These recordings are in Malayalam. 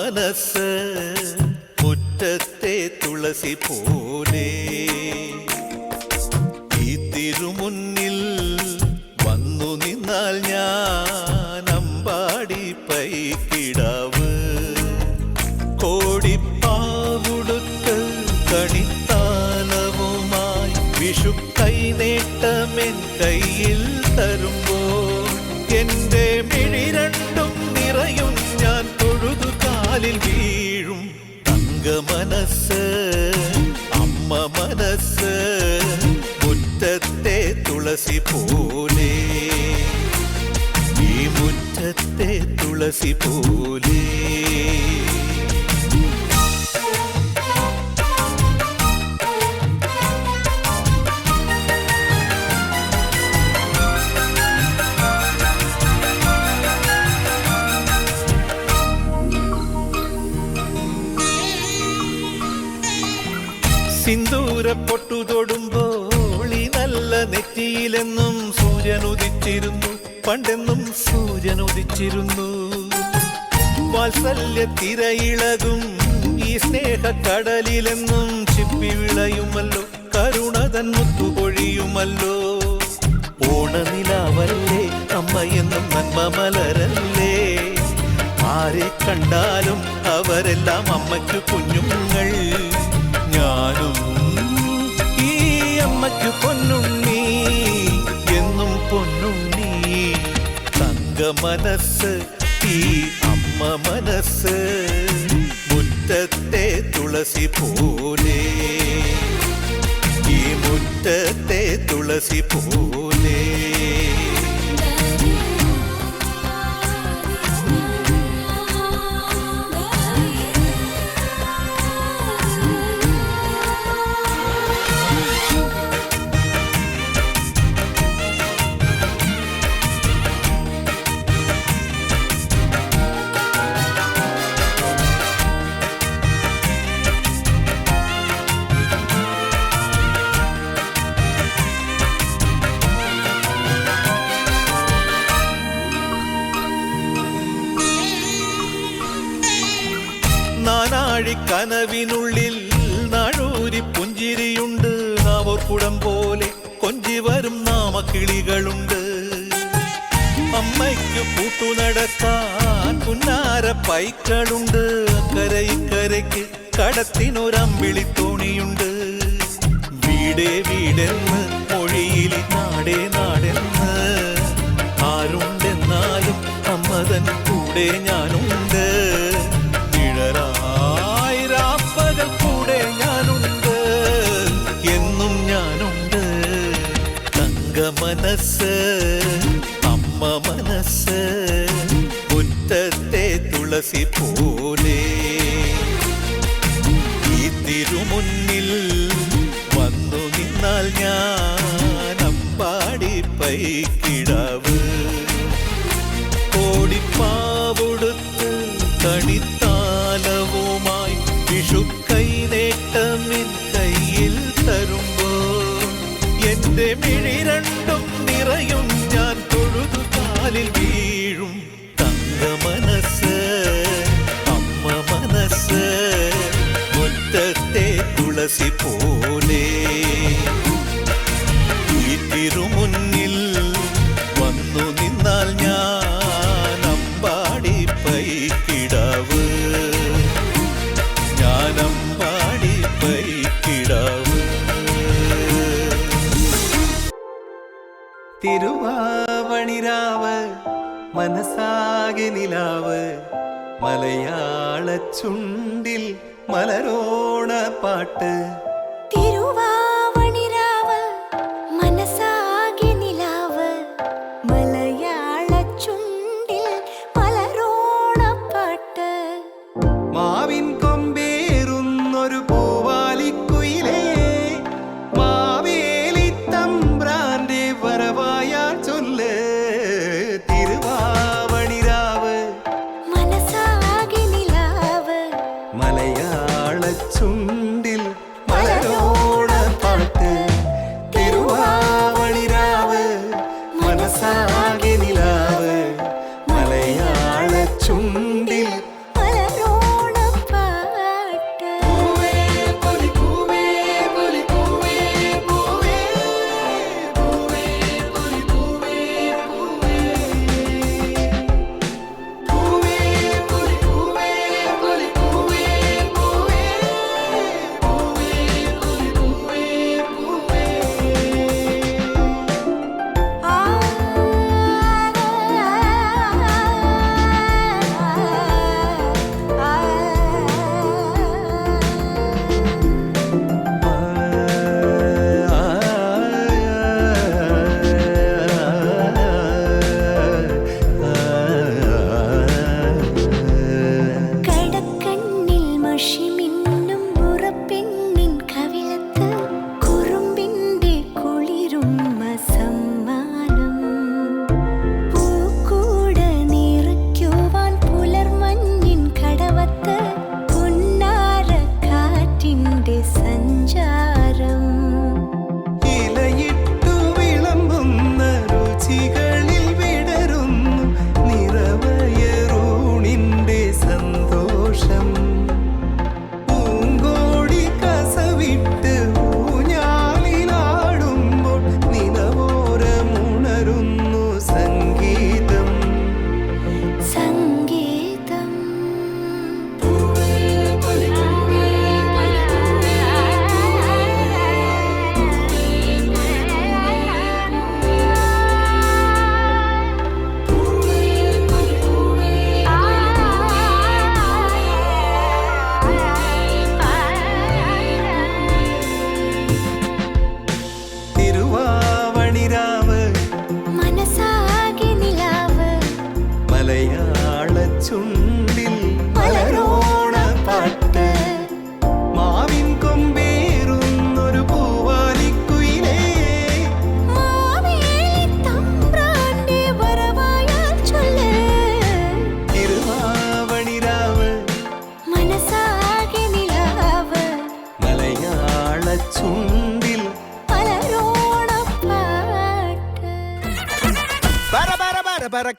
മനസ്സ് മുറ്റത്തെ തുളസി പോലെ ഈ തിരുമുന്നിൽ വന്നു നിന്നാൽ ഞാൻ അമ്പാടി പൈക്കിടാവ് കോടിപ്പാവുടുത്ത് കണിത്താലവുമായി വിഷു കൈനേട്ടമെൻ കയ്യിൽ തരുമ്പോൾ എന്റെ മിഴി രണ്ടും നിറയും ഞാൻ തൊഴുതു കാലിൽ വീഴും തങ്ക മനസ്സ് അമ്മ മനസ്സ് മുറ്റത്തെ തുളസി പോലെ ഈ മുറ്റത്തെ തുളസി പോലെ സിന്ദൂര പൊട്ടു തൊടുമ്പോൾ ഈ നല്ല നെറ്റിയിലെന്നും സൂര്യൻ ഉദിച്ചിരുന്നു പണ്ടെന്നും സൂര്യൻ ഉദിച്ചിരുന്നു വാത്സല്യ തിരയിളകും ഈ സ്നേഹക്കടലിലെന്നും ചിപ്പി വിളയുമല്ലോ കരുണതൻ മുത്തുപൊഴിയുമല്ലോ ഓണനിലാവല്ലേ അമ്മയെന്നും നന്മ മലരല്ലേ ആരെ കണ്ടാലും അവരെല്ലാം അമ്മയ്ക്ക് കുഞ്ഞുങ്ങൾ ഞാനും ഈ അമ്മയ്ക്ക് പൊന്നുണ്ണി എന്നും പൊന്നുണ്ണി തങ്ക മനസ്സ് ഈ അമ്മ മനസ്സ് മുറ്റത്തെ തുളസി പോലെ ഈ മുറ്റത്തെ തുളസി പോലെ കനവിനുള്ളിൽ നാഴൂരി പുഞ്ചിരിയുണ്ട് നാവോർക്കുടം പോലെ കൊഞ്ചി വരും നാമക്കിളികളുണ്ട് അമ്മയ്ക്ക് കൂട്ടു നടക്കാൻ പുന്നാര പൈക്കളുണ്ട് അക്കരെ ഇക്കരയ്ക്ക് കടത്തിനൊരമ്പിളി തോണിയുണ്ട് വീടേ വീടെന്ന് മൊഴിയിലെ നാടേ നാടെന്ന് ആരുണ്ടെന്നാലും അമ്മതൻ കൂടെ ഞാനുണ്ട് കൂടെ ഞാനുണ്ട് എന്നും ഞാനുണ്ട് തങ്ക മനസ്സ് അമ്മ മനസ്സ് മുറ്റത്തെ തുളസി പോലെ ഈ തിരുമുന്നിൽ വന്നു നിന്നാൽ ഞാൻ അമ്പാടി പൈക്കിടാവ് കോടിപ്പാവുടുത്ത് കണിത്താലവുമായി വിഷു കൈനേട്ടമിൻ കയ്യിൽ തരുമ്പോൾ എന്റെ മിഴി രണ്ടും നിറയും ഞാൻ തൊഴുതു കാലിൽ വീഴും തങ്ക മനസ്സ് അമ്മ മനസ്സ് മുറ്റത്തെ തുളസി പോലെ ഈ തിരുമുന്നിൽ വന്നു നിന്നാൽ ഞാൻ അമ്പാടി പൈക്കിടാവ് ഞാനമ്പാടി പൈക്കിടാവ് തിരുവാവണിരാവ് മനസ്സാകെ നിലാവ് മലയാള ചുണ്ടിൽ മലരോണ പാട്ട് തിരുവാവണിരാവ് മനസ്സാകെ നിലാവ് മലയാള ചുണ്ടിൽ മലരോണ പാട്ട് മാവിൻ കൊമ്പേറുന്നൊരു പൂവാലിക്കുയിലേ മാവേലി തമ്പ്രാന്റെ വരവായാൽ ചൊല്ല് തിരുവാവണിരാവ് മനസ്സാകെ നിലാവ് മലയാള ചുണ്ടിൽ മലരോണ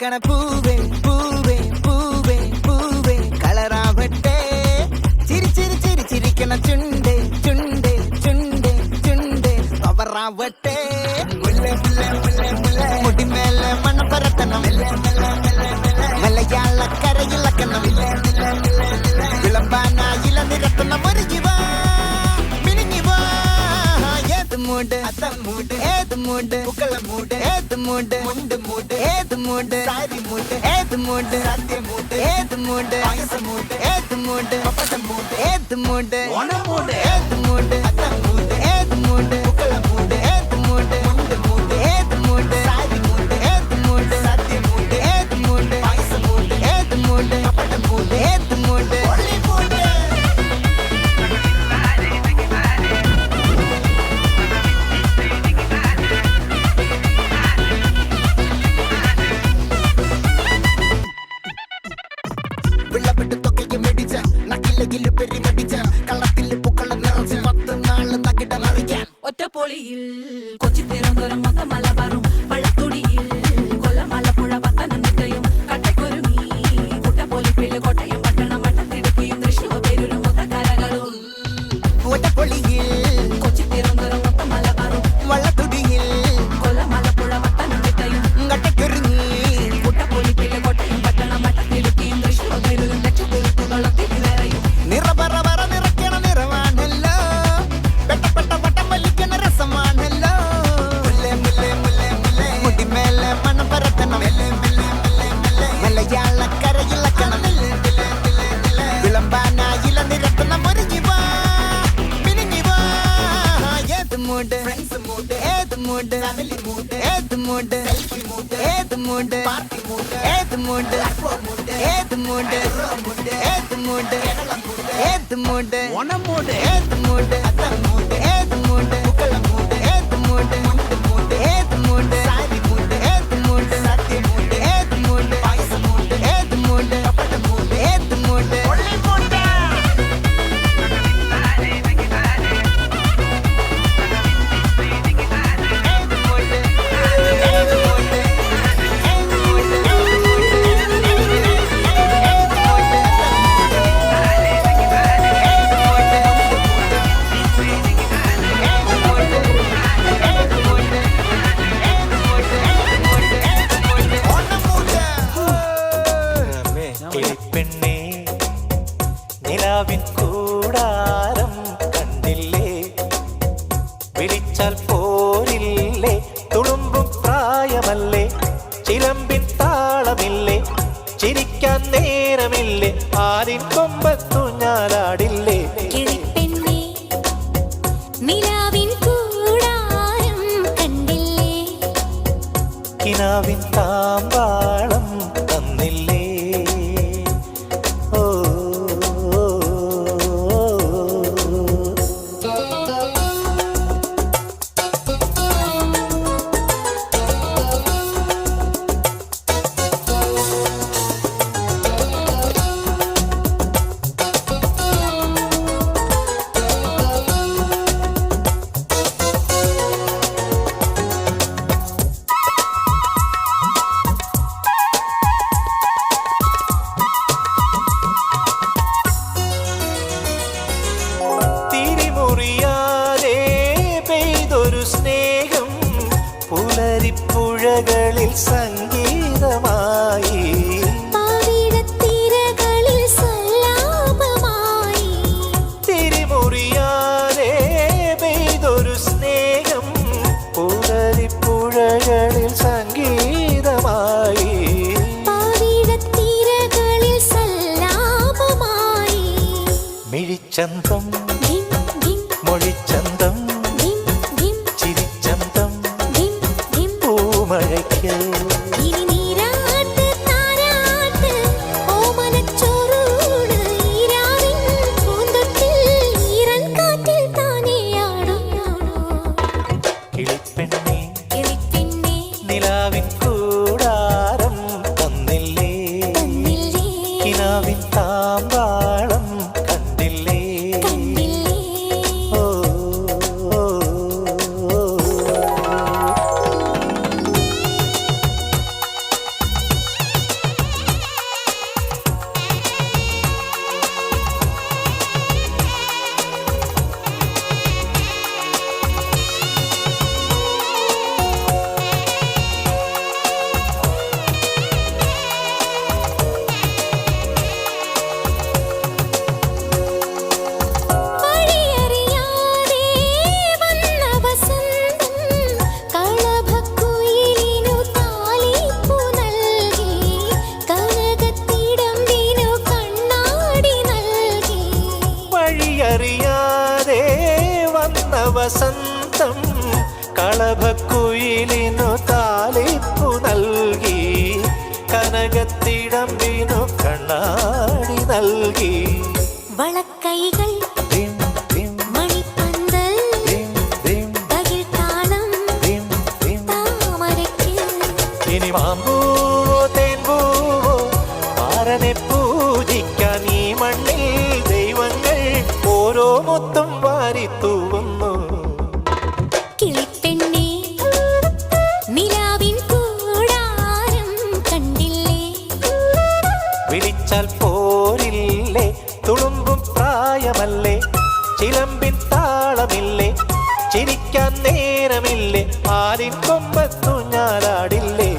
മണക്കണ പൂവേ പൂവേ പൂവേ പൂവേ കളറാവട്ടെ ചിരി ചിരി ചിരി ചിരിക്കണ ചുണ്ടേ ചുണ്ടേ ചുണ്ടേ ചുണ്ടേ പവറാവട്ടെ മുടിമേലെ മണ്ണ പരത്തണം മലയാളക്കരയിളക്കണം വിളമ്പാനായില നിരത്തണം ഒരു ജീവ മിനിങ്ങി വാ ഏത് മൂട് മൂട് ഏത് മൂട് പുക്കള മൂട് ഏത് മൂട് മുണ്ട് മൂട് ഏത് മൂട് സാരി മൂട് ഏത് മൂട് സദ്യ മൂട് ഏത് മൂട് പായസ മൂട് ഏത് മൂട് പപ്പടം മൂട് ഏത് മൂട് ഓണം മൂട് ഏത് മൂട് അത്തം മൂട് ഏത് മൂട് പുക്കള മൂട് ഏത് മൂട് മുണ്ട് മൂട് ഏത് മൂട് സാരി മൂട് ഏത് മൂട് സദ്യ മൂട് ഏത് മൂട് പായസ മൂട് ഏത് മൂട് പപ്പടം മൂട് ഏത് മൂട് ഒളി മൂട് വെള്ളപ്പെട്ട് തൊക്കയ്ക്ക് മെടിച്ച നക്കിലകില് പെരിമടിച്ച കള്ളത്തില് പൂക്കള നിറച്ച് 10 നാള് തകിട മറിക്കാൻ ഒറ്റപ്പൊളിയിൽ കൊച്ചി തിരുവനന്തപുരം മൊത്തം മലബാറും വള്ളത്തുടിയിൽ കൊല്ലം ആലപ്പുഴ പത്തനംതിട്ടയും കട്ടക്കൊരുങ്ങി കുട്ടപ്പൊലിപ്പില് കോട്ടയം പട്ടണം വട്ടത്തിടുക്കിയും തൃശ്ശൂർ പേരൂരും മൊത്തക്കാരകളും ഒറ്റപ്പൊളിയിൽ കൊച്ചി തിരുവനന്തപുരം മൊത്തം മലബാറും വള്ളത്തുടിയിൽ കൊല്ലം ആലപ്പുഴ പത്തനംതിട്ടയും കട്ടക്കൊരുങ്ങി കുട്ടപ്പൊലിപ്പില് കോട്ടയം പട്ടണം വട്ടത്തിടുക്കിയും തൃശ്ശൂർ പേരൂരും ലക്ഷത്തിരുത്തുകളത്തിൽ വേറെയും നിറപറ നിറയ്ക്കണ നിറവാണല്ലോ പെട്ടപ്പെട്ട വട്ടം വലിക്കണ രസമാണല്ലോ മുടിമേലെ മണം പരത്തണം മലയാളക്കരയിളക്കണം വിളമ്പാനായില നിരത്തണം ഒരു ജീവ മിനിങ്ങി വാ ഏത് മൂട് ഏത് മൂട് ഏത് മൂട് ഏത് മൂട് ഏത് മൂട് ഏത് മൂട് ഏത് മൂട് ഏത് മൂട് ഓണം മൂട് ഏത് മൂട് അത്തം മൂട് ഏത് മൂട് പുക്കള മൂട് ഏത് മൂട് മുണ്ട് മൂട് ഏത് മൂട് സാരി മൂട് ഏത് മൂട് സദ്യ മൂട് ഏത് മൂട് പായസ മൂട് ഏത് മൂട് പപ്പടം മൂട് ഏത് മൂട് ഒളി മൂട് കിളിപ്പെണ്ണേ നിലാവിൻ കൂടാരം കണ്ടില്ലേ വിളിച്ചാൽ പോരില്ലേ തുളുമ്പും പ്രായമല്ലേ ചിലമ്പിൻ താളമില്ലേ ചിരിക്കാൻ നേരമില്ലേ ആരിൻ കൊമ്പത്തു ഞാലാടില്ലേ കിളിപ്പെണ്ണേ നിലാവിൻ കൂടാരം കണ്ടില്ലേ കിനാവിൻ താമ്പാളം തന്നില്ലേ ഓ തിരിമുറിയാതെ പെയ്തൊരു സ്നേഹം പുലരിപ്പുഴകളിൽ സംഗീതമായി പാവിടത്തിരകളിൽ സല്ലാപമായി തിരിമുറിയാതെ പെയ്തൊരു സ്നേഹം പുലരിപ്പുഴകളിൽ സംഗീതമായി പാവിടത്തിരകളിൽ സല്ലാപമായി മിഴിച്ചന്തം ധിം ധിം മൊഴിച്ചന്തം ധിം ധിം ചിരിച്ചന്തം ധിം ധിം പൂമഴയ്ക്ക് ഇനി നീരാട്ട് താരാട്ട് ഓമനച്ചോറൂട് ഈരാവിൻ പൂന്തൊട്ടിൽ ഈറൻ കാറ്റിൽ താനെയാടും കിളിപ്പെണ്ണേ കിളിപ്പെണ്ണേ നിലാവിൻ കൂടാരം തന്നില്ലേ തന്നില്ലേ കിനാവിൻ താമ്പാളം കണ്ടില്ലേ കണ്ടില്ലേ ഓ ഓ, ഓ. വസന്തം കളഭക്കുയിലിനു താലിപ്പു നൽകി, കനകത്തിടമ്പിനു കണ്ണാടി നൽകി. വളക്കൈകൾ ദിം ദിം മണിപ്പന്തൽ ദിം ദിം തകിൽ താളം ദിം ദിം. താമരയ്ക്ക് ഇനി മാമ്പൂവോ തേൻപൂവോ മാരനെ പൂജിക്കാൻ ഈ മണ്ണിൽ ദൈവങ്ങൾ ഓരോ മുത്തും വാരിത്തൂവുന്നു. കിളിപ്പെണ്ണേ നിലാവിൻ കൂടാരം കണ്ടില്ലേ, വിളിച്ചാൽ പോരില്ലേ, തുളുമ്പും പ്രായമല്ലേ, ചിലമ്പിൻ താളമില്ലേ, ചിരിക്കാൻ നേരമില്ലേ, ആലിൻ കൊമ്പത്തു ഞാലാടില്ലേ.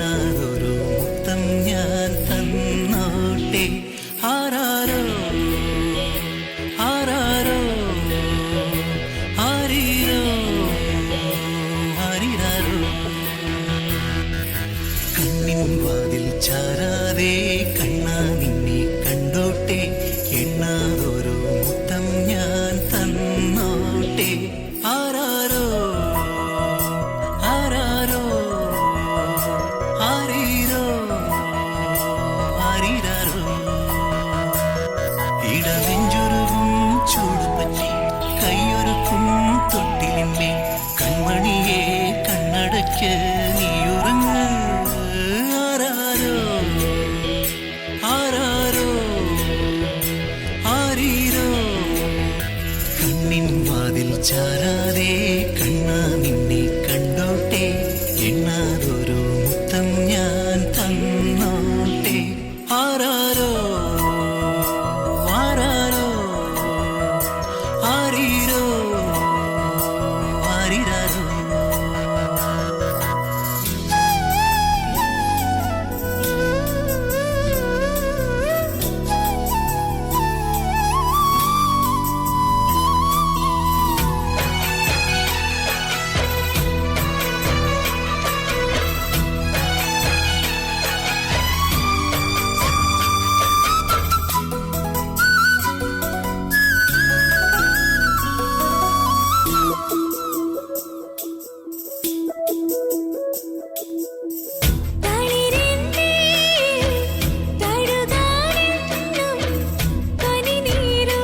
എണ്ണാതൊരു മുത്തം ഞാൻ തന്നോട്ടെ ആരാരോ ആരാരോ ആരീരോ ആരീരാരോ കണ്ണിൻ വാതിൽ ചാരാതെ കണ്ണാ നിന്നെ കണ്ടോട്ടെ എണ്ണാതൊരു മുത്തം ഞാൻ തന്നോട്ടെ ആരാരോ ആരാരോ ആരീരോ ആരീരാരോ ഇടനെഞ്ചൊരുകും ചൂടുപറ്റി കൈയൊരുക്കും തൊട്ടിലിന്മേ കൺമണിയെ കണ്ണടയ്ക്ക് നീയുറങ്ങ് ആരാരോ ആരാരോ ആരീരോ കണ്ണിൻ വാതിൽ ചാരാതെ കണ്ണാ നിന്നെ കണ്ടോട്ടെ എണ്ണാതൊരു മുത്തം ഞാൻ തന്നോട്ടെ ആരാരോ ആരാരോ ആരീരോ ആരീരാരോ തളിരിന്റെ തഴുകാനെന്നും പനിനീരു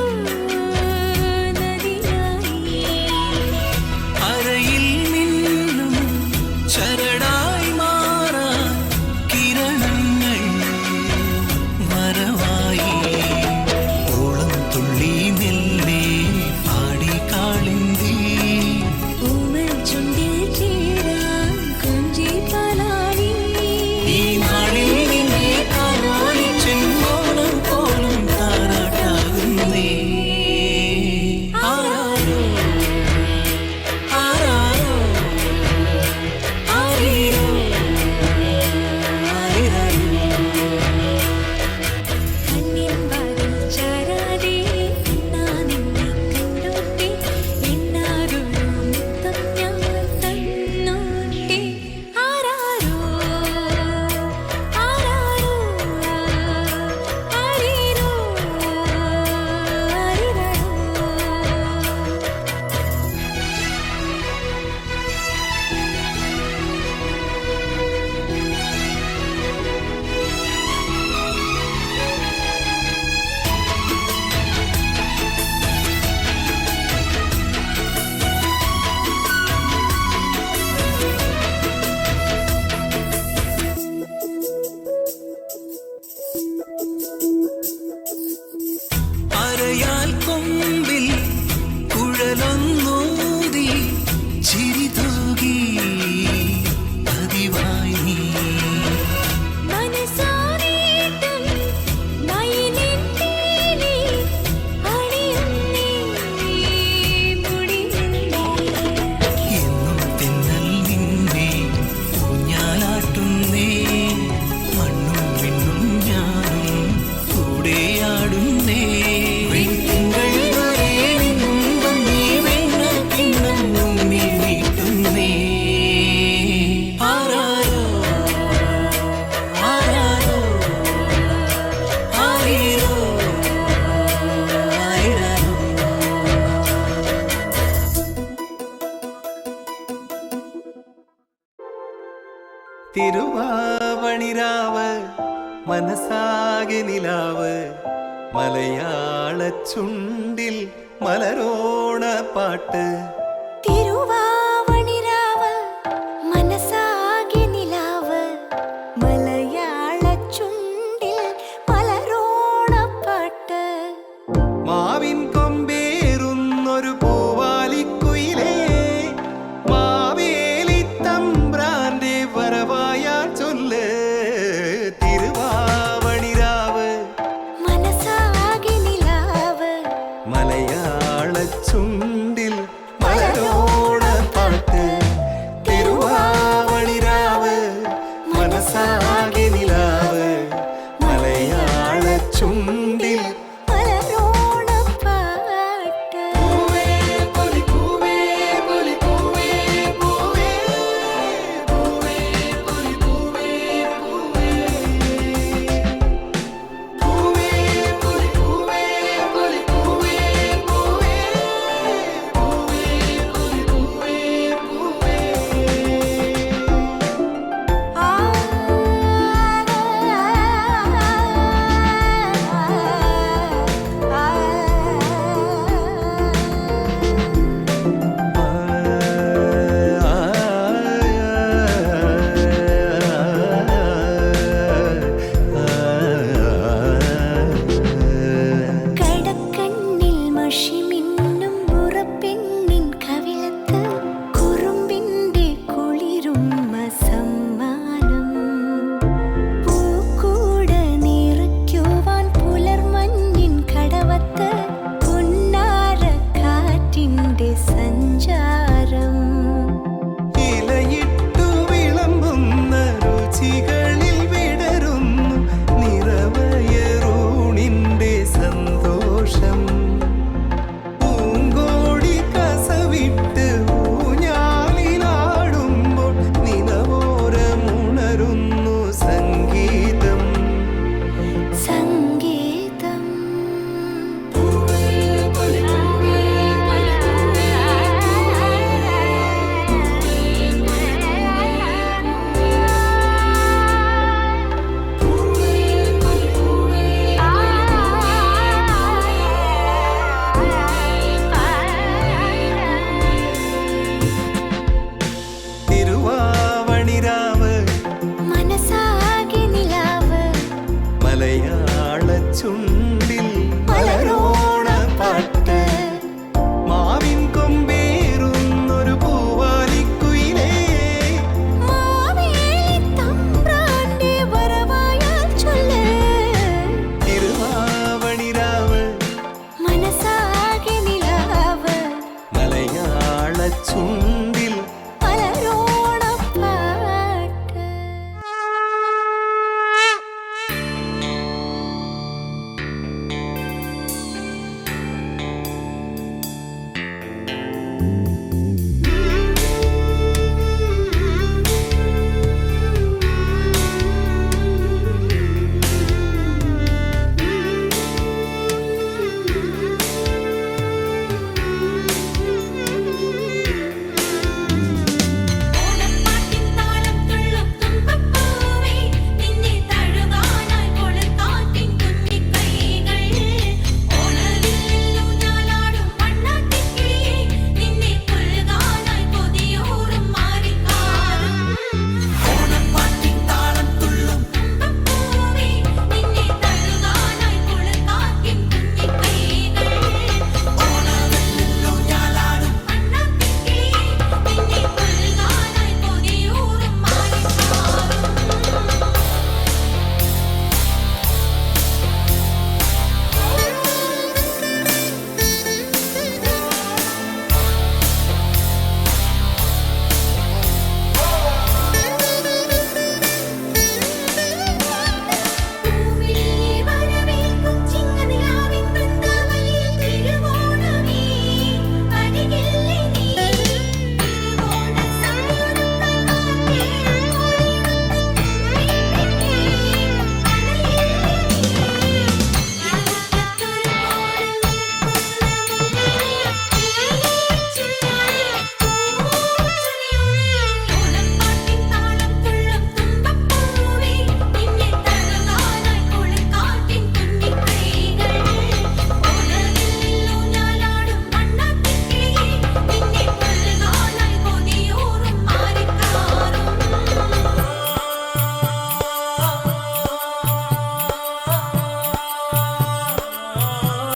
നദിയായി അരയിൽ നിന്നും ചരടായി മാറാൻ കിരണങ്ങൾ വരവായി ഓളം തുള്ളി നെല്ലേ പാടി കാളിന്തി പൂമൽ ചുണ്ടിൽ ചേരാൻ കൊഞ്ചി പാലാടി ഈ നാളിൽ നിന്നെ കാണാൻ ചെങ്കോണം പോലും താരാട്ടാകുന്നേ ആരാരോ ആരാരോ ആരീരോ ആരീരാരോ കണ്ണിൻ വാതിൽ ചാരാതെ കണ്ണാ നിന്നെ കണ്ടോട്ടെ എണ്ണാതൊരു മുത്തം ഞാൻ തന്നോട്ടെ ആരാരോ ആരാരോ ആരീരോ ആരീരാരോ അരയാൽ കൊമ്പിൽ കുഴലൊന്നൂതി ചിരി തൂകി പതിവായി നീ മനസാരീട്ടും നയിനിന്തേലി അണിയുന്നേ മുടിനിന്നേ എന്നും തെന്നൽ നിന്നെ ഊഞ്ഞാലാട്ടുന്നേ മണ്ണും വിണ്ണും ഞാനും കൂടെയാടുന്നേ വെൺതിങ്കൾ വരെ നിന്നും വന്നേ വെണ്ണ കിണ്ണം മുന്നിൽ നീട്ടുന്നേ ആരാരോ ആരാരോ ആരീരോ ആരീരാരോ തിരുവാവണിരാവ് മനസ്സാകെ നിലാവ് മലയാള ചുണ്ടിൽ മലരോണ പാട്ട് തിരുവാവണിരാവ് മനസാകെ നിലാവ് മലയാള ചുണ്ടിൽ മലരോണപ്പാട്ട് മാവിൻ കൊമ്പേറുന്നൊരു പൂവാലിക്കുയിലേ മാവേലി തമ്പ്രാന്റെ വരവായാ ചൊല്ല് തിരുവാവണിരാവ് മനസാകെ നിലാവ് മലയാള ചുണ്ടിൽ മലരോണ മനസാ